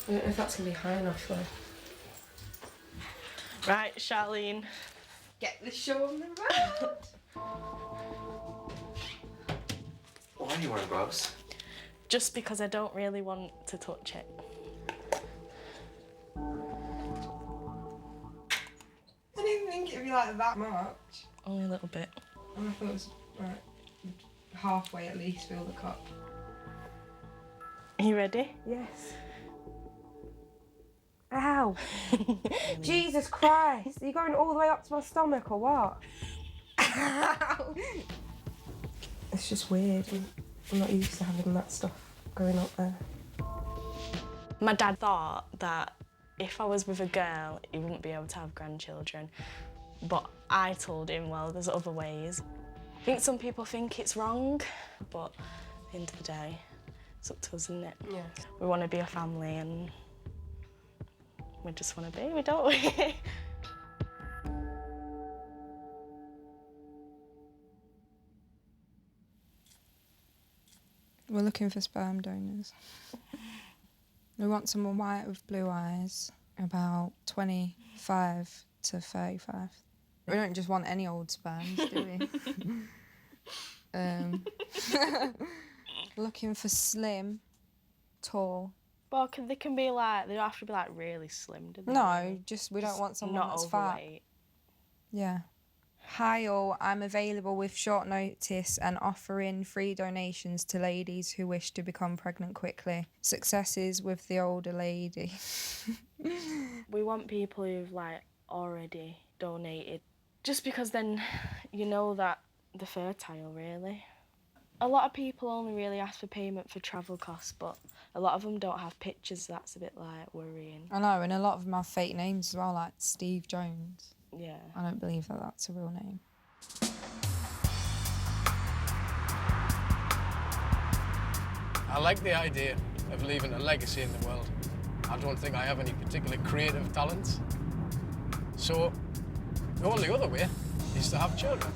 I don't know if that's going to be high enough though. Right, Charlene. Get the show on the road! Why are you wearing gloves? Just because I don't really want to touch it. I didn't think it'd be like that much. Only a little bit. And I thought it was like halfway at least fill the cup. Are you ready? Yes. Ow! Jesus Christ! Are you going all the way up to my stomach or what? Ow! It's just weird. I'm not used to having that stuff going up there. My dad thought that if I was with a girl, he wouldn't be able to have grandchildren. But I told him, well, there's other ways. I think some people think it's wrong, but at the end of the day, it's up to us, isn't it? Yeah. We want to be a family and we just want to be, don't we? We're looking for sperm donors. We want someone white with blue eyes, about 25 to 35. We don't just want any old sperms, do we? Looking for slim, tall. Well, they can be like, they don't have to be like really slim, do they? No, just we don't want someone not that's overweight. fat. Yeah. Hi all, I'm available with short notice and offering free donations to ladies who wish to become pregnant quickly. Successes with the older lady. We want people who've like already donated, just because then you know that they're fertile, really. A lot of people only really ask for payment for travel costs, but a lot of them don't have pictures, so that's a bit like worrying. I know, and a lot of them have fake names as well, like Steve Jones. Yeah. I don't believe that that's a real name. I like the idea of leaving a legacy in the world. I don't think I have any particular creative talents. So, the only other way is to have children.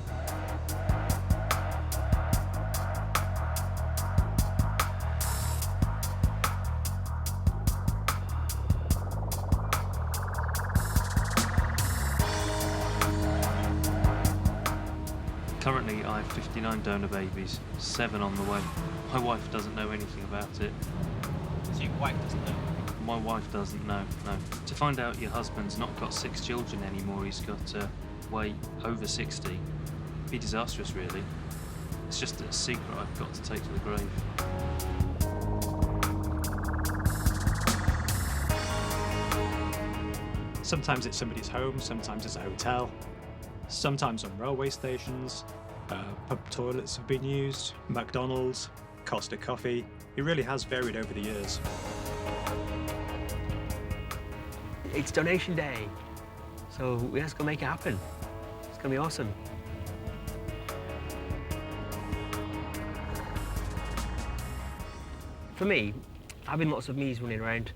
Currently, I have 59 donor babies, 7 on the way. My wife doesn't know anything about it. So your wife doesn't know? My wife doesn't know, no. To find out your husband's not got 6 children anymore, he's got way over 60. Be disastrous, really. It's just a secret I've got to take to the grave. Sometimes it's somebody's home, sometimes it's a hotel, sometimes on railway stations, pub toilets have been used, McDonald's, Costa Coffee. It really has varied over the years. It's donation day, so let's go make it happen. It's gonna be awesome. For me, having lots of me's running around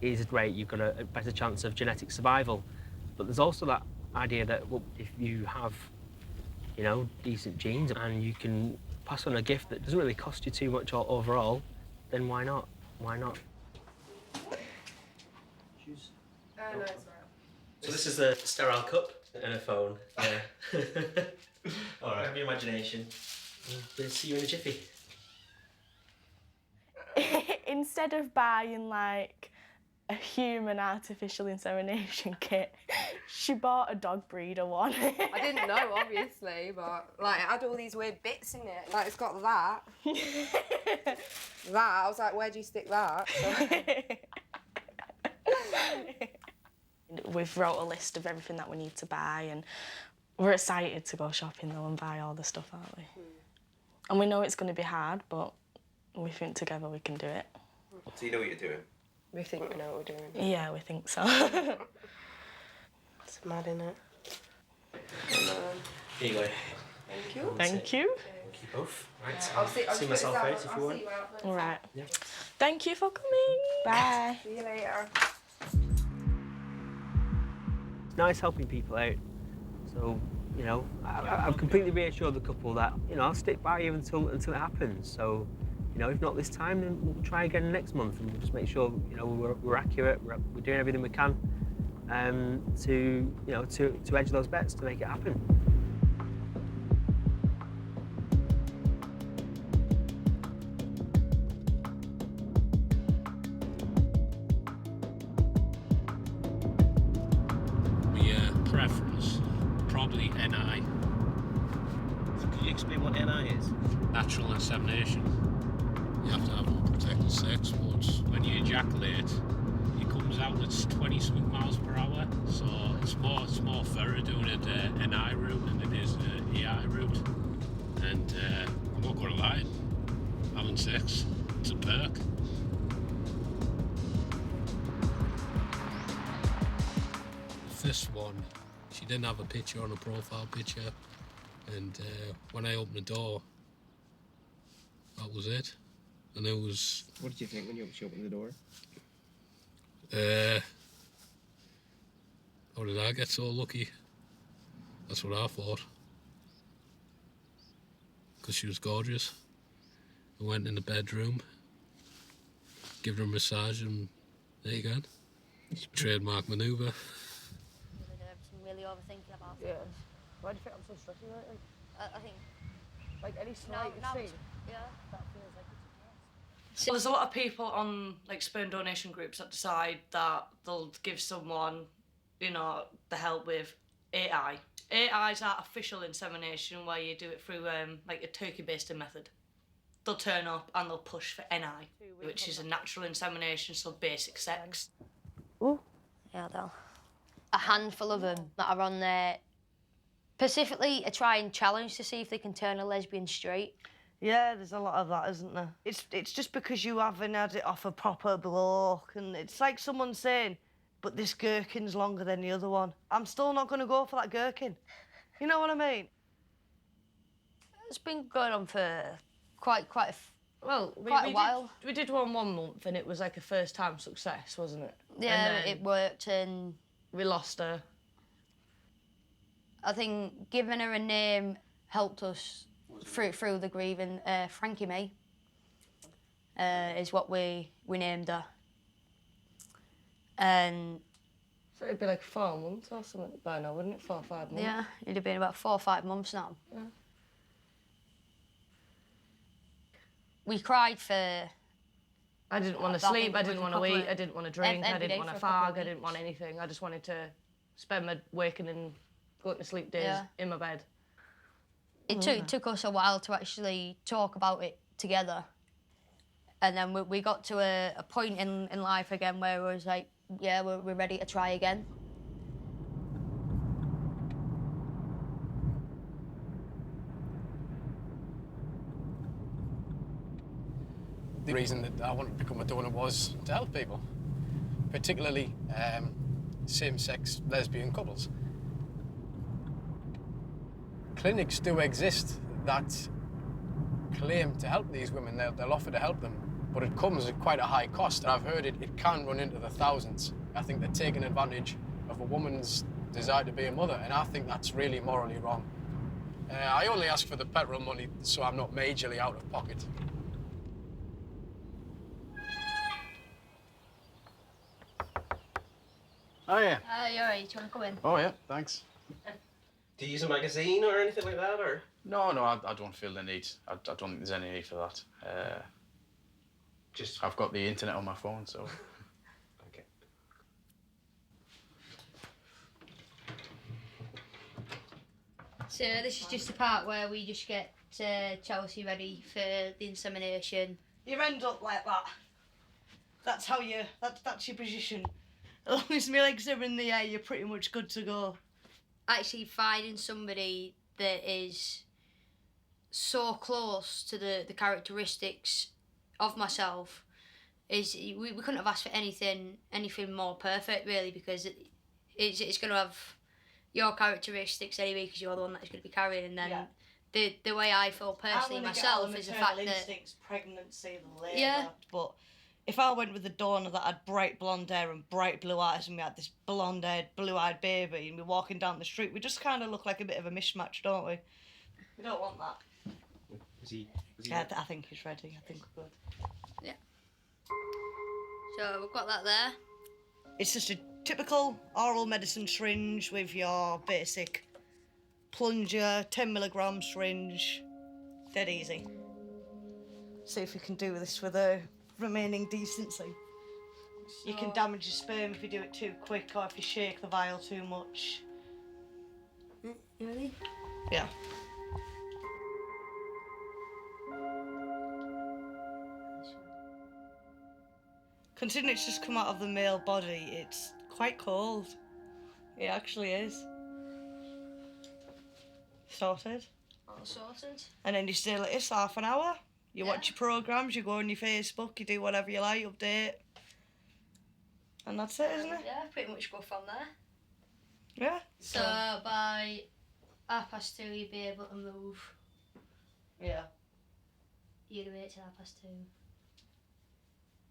is great. You've got a better chance of genetic survival. But there's also that idea that, well, if you have, you know, decent genes and you can pass on a gift that doesn't really cost you too much overall, then why not? Why not? No, it's right. So this is a sterile cup and a phone. Yeah. All right. Have your imagination. We'll see you in a jiffy. Instead of buying like a human artificial insemination kit, she bought a dog breeder one. I didn't know, obviously, but like it had all these weird bits in it. Like it's got that. I was like, where do you stick that? We've wrote a list of everything that we need to buy, and we're excited to go shopping though and buy all the stuff, aren't we? And we know it's going to be hard, but we think together we can do it. So you know what you're doing? We think we know what we're doing. Yeah, we think so. It's mad, innit? Here you go. Thank you. Thank you. Thank you both. Right. Yeah, I'll see myself out if you want. All right. Yeah. Thank you for coming. Bye. See you later. It's nice helping people out. So, you know, I've completely reassured the couple that, you know, I'll stick by you until it happens. So, You know, if not this time, then we'll try again next month, and we'll just make sure, you know, we're accurate, we're doing everything we can to edge those bets to make it happen. Preference, probably NI. Can you explain what NI is? Natural insemination. You have to have unprotected sex, but when you ejaculate, it comes out at 20-something miles per hour. So it's more fairer doing it NI route than it is EI route. And I'm not going to lie, having sex, it's a perk. This one, she didn't have a picture on a profile picture, and when I opened the door, that was it. And it was... What did you think when you opened the door? How did I get so lucky? That's what I thought. Because she was gorgeous. I went in the bedroom, give her a massage, and there you go. Trademark manoeuvre. Really overthinking about it. Yeah. Why do you think I'm so stressed about it? I think. Like any slight thing. Yeah. That feels like it's a So there's a lot of people on like sperm donation groups that decide that they'll give someone, you know, the help with AI. AI is artificial insemination where you do it through like a turkey basting method. They'll turn up and they'll push for NI, which is a natural insemination, so basic sex. Ooh. Yeah, though. A handful of them that are on there specifically a try and challenge to see if they can turn a lesbian straight. Yeah, there's a lot of that, isn't there? It's just because you haven't had it off a proper bloke, and it's like someone saying, but this gherkin's longer than the other one. I'm still not going to go for that gherkin. You know what I mean? It's been going on for quite a a while. We did one month, and it was like a first-time success, wasn't it? Yeah, And then it worked, and we lost her. I think giving her a name helped us through the grieving. Frankie May is what we named her. And So it'd be like 4 months or something by now, wouldn't it? 4 or 5 months. yeah, it'd have been about 4 or 5 months now. Yeah. We cried for... I didn't want to That sleep, I was didn't a want to couple eat, of- I didn't want to drink, I every didn't day want to for a couple fag, of I didn't want weeks. anything. I just wanted to spend my waking and going to sleep days Yeah. in my bed. It took us a while to actually talk about it together. And then we got to a point in life again where it was like, yeah, we're ready to try again. The reason that I wanted to become a donor was to help people, particularly same-sex lesbian couples. Clinics do exist that claim to help these women. They'll offer to help them, but it comes at quite a high cost. And I've heard it can run into the thousands. I think they're taking advantage of a woman's desire to be a mother, and I think that's really morally wrong. I only ask for the petrol money so I'm not majorly out of pocket. Oh, yeah. You're right, do you want to come in? Oh, yeah, thanks. Do you use a magazine or anything like that, or? No, I don't feel the need. I don't think there's any need for that. Just I've got the internet on my phone, so... Okay. So this is just the part where we just get Chelsea ready for the insemination. You end up like that. That's how you, that's your position. As long as my legs are in the air, you're pretty much good to go. Actually finding somebody that is so close to the characteristics of myself is we couldn't have asked for anything more perfect really, because it's going to have your characteristics anyway, because you're the one that's going to be carrying, and then the way I feel personally myself is the fact that instincts, pregnancy, the labour. Yeah. But if I went with a donor that had bright blonde hair and bright blue eyes, and we had this blonde-haired, blue-eyed baby, and we're walking down the street, we just kind of look like a bit of a mismatch, don't we? We don't want that. Is he Yeah, I think he's ready. I think we're good. Yeah. So we've got that there. It's just a typical oral medicine syringe with your basic plunger, 10 mg syringe. Dead easy. See if you can do this with a remaining decency. You can damage your sperm if you do it too quick or if you shake the vial too much. You ready? Yeah. Considering it's just come out of the male body, it's quite cold. It actually is. Sorted. All sorted. And then you stay like this half an hour. You watch your programmes, you go on your Facebook, you do whatever you like, update. And that's it, isn't it? Yeah, pretty much go from there. Yeah. So by 2:30 you'll be able to move. Yeah. You'd wait till 2:30.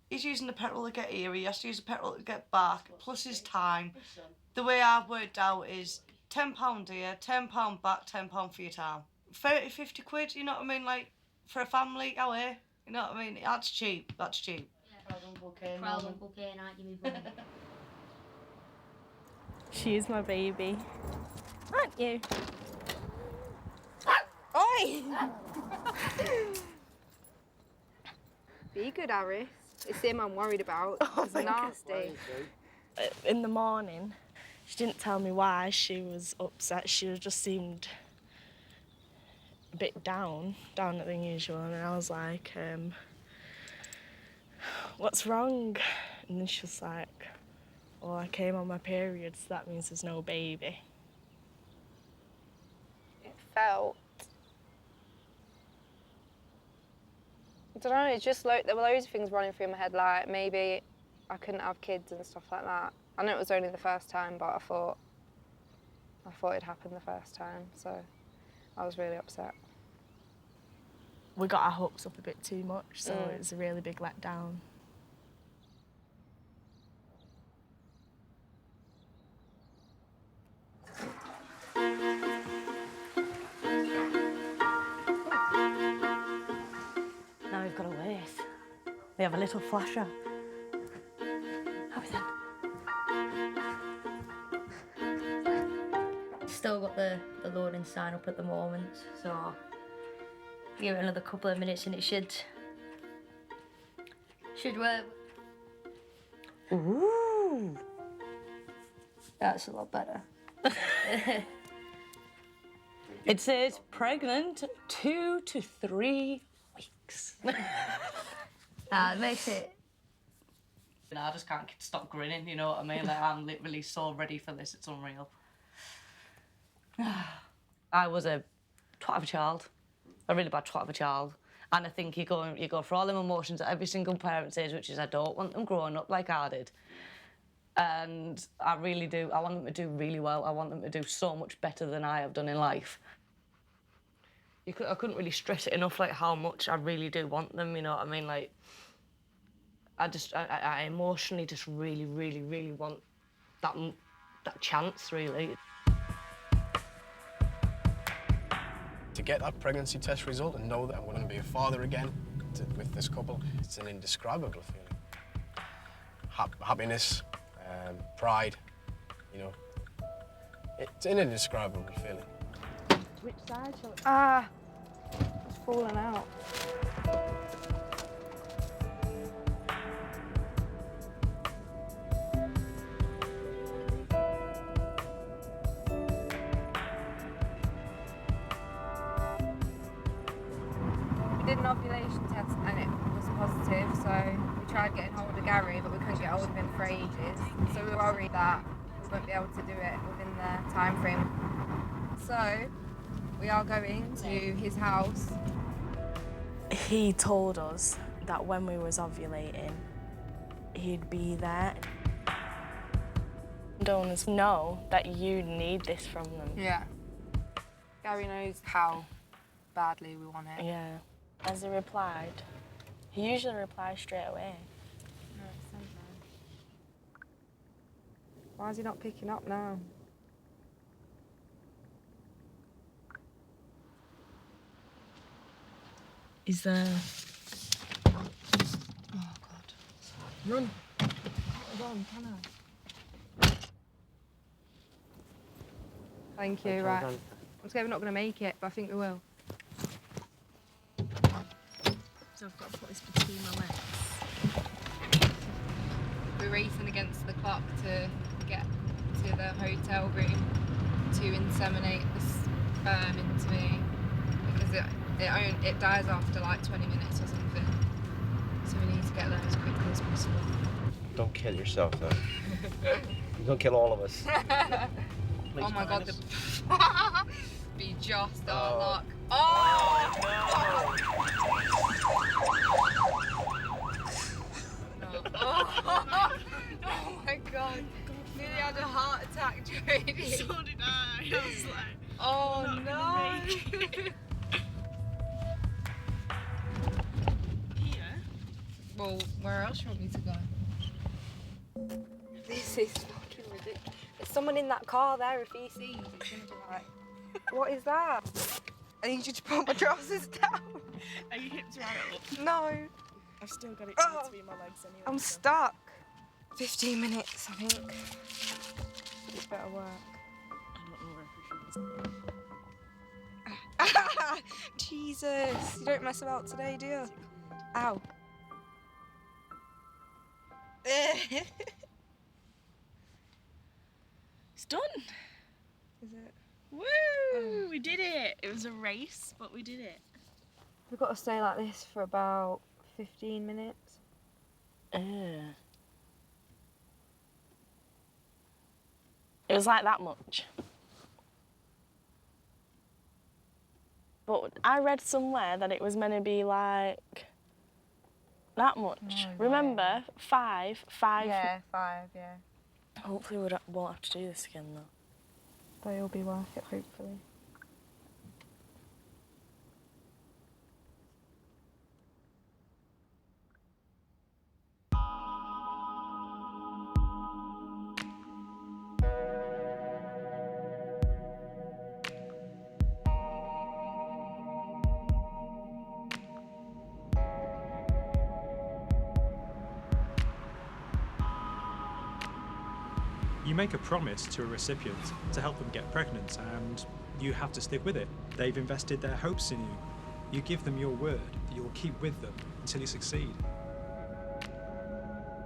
He's using the petrol to get here, he has to use the petrol to get back, plus his time. The way I've worked out is £10 here, £10 back, £10 for your time. 30, 50 quid, you know what I mean? Like, for a family away, you know what I mean? That's cheap, that's cheap. Yeah. Proud Uncle Kane, aren't you, me boy? She's my baby. Aren't you? Oi! Be good, Harris. It's him I'm worried about. He's nasty. In the morning, she didn't tell me why she was upset. She just seemed a bit down than usual. And I was like, what's wrong? And then she was like, well, I came on my period, so that means there's no baby. It felt... I don't know, it's just there were loads of things running through my head, like maybe I couldn't have kids and stuff like that. I know it was only the first time, but I thought it'd happened the first time, so I was really upset. We got our hopes up a bit too much, so it was a really big letdown. Now we've got to wait. We have a little flasher. How is it? Still got the loading sign up at the moment, so give it another couple of minutes and it should work. Ooh. That's a lot better. It says pregnant 2 to 3 weeks. It makes it. I just can't stop grinning, you know what I mean? Like, I'm literally so ready for this, it's unreal. I was a twat of a child, a really bad twat of a child. And I think you go for all them emotions that every single parent says, which is I don't want them growing up like I did. And I really do. I want them to do really well. I want them to do so much better than I have done in life. I couldn't really stress it enough, like, how much I really do want them, you know what I mean? Like, I emotionally just really, really, really want that chance, really. To get that pregnancy test result and know that I'm going to be a father again with this couple, it's an indescribable feeling. Happiness, pride, you know. It's an indescribable feeling. Which side shall Ah, it's fallen out. We did an ovulation test and it was positive, so we tried getting hold of Gary, but we couldn't get hold of him for ages. So we were worried that we won't be able to do it within the time frame. So we are going to his house. He told us that when we was ovulating, he'd be there. Donors know that you need this from them. Yeah. Gary knows how badly we want it. Yeah. As he replied, he usually replies straight away. No, it's sent now. Why is he not picking up now? Is there... Oh, God. Run. Run, can I? Thank you, right. I'm scared we're not going to make it, but I think we will. So I've got to put this between my legs. We're racing against the clock to get to the hotel room to inseminate the sperm into me because it dies after like 20 minutes or something. So we need to get there as quickly as possible. Don't kill yourself, though. You're gonna kill all of us. Oh my God, be just our luck. Oh! Oh my God. Nearly had a heart attack, Jodie. So did I. I was like, oh no. Here? Well, where else do you want me to go? This is fucking ridiculous. There's someone in that car there. If he sees, he's gonna be like, what is that? I need you to put my trousers down. Are you hips right up? No. I've still got it between my legs anyway. I'm stuck. 15 minutes, I think. It better work. I don't know if we should. Jesus, you don't mess about today, do you? Ow. It's done. Is it? Woo! We did it. It was a race, but we did it. We've got to stay like this for about 15 minutes. It was like that much. But I read somewhere that it was meant to be like that much. No Remember? Five. Yeah, 5, yeah. Hopefully we won't have to do this again though. They'll be worth it, hopefully. You make a promise to a recipient to help them get pregnant, and you have to stick with it. They've invested their hopes in you. You give them your word that you'll keep with them until you succeed.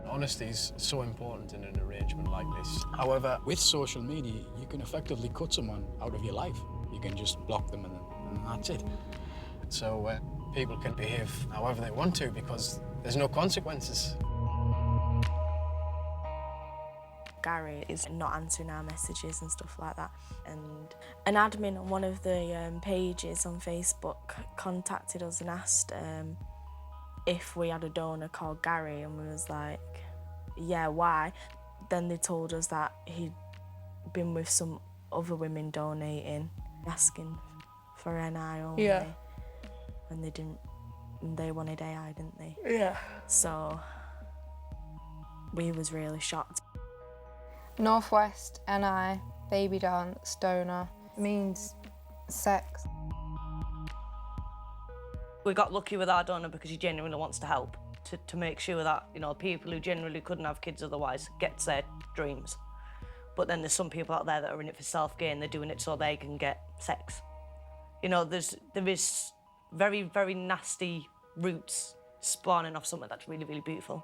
Honesty is so important in an arrangement like this. However, with social media, you can effectively cut someone out of your life. You can just block them and that's it. So people can behave however they want to because there's no consequences. Gary is not answering our messages and stuff like that. And an admin on one of the pages on Facebook contacted us and asked if we had a donor called Gary, and we was like, yeah, why? Then they told us that he'd been with some other women donating, asking for NI only. Yeah. And they wanted AI, didn't they? Yeah. So we was really shocked. Northwest, NI, baby dance, donor. It means sex. We got lucky with our donor because he genuinely wants to help, to make sure that, you know, people who generally couldn't have kids otherwise get their dreams. But then there's some people out there that are in it for self-gain. They're doing it so they can get sex. You know, there is very, very nasty roots spawning off something that's really, really beautiful.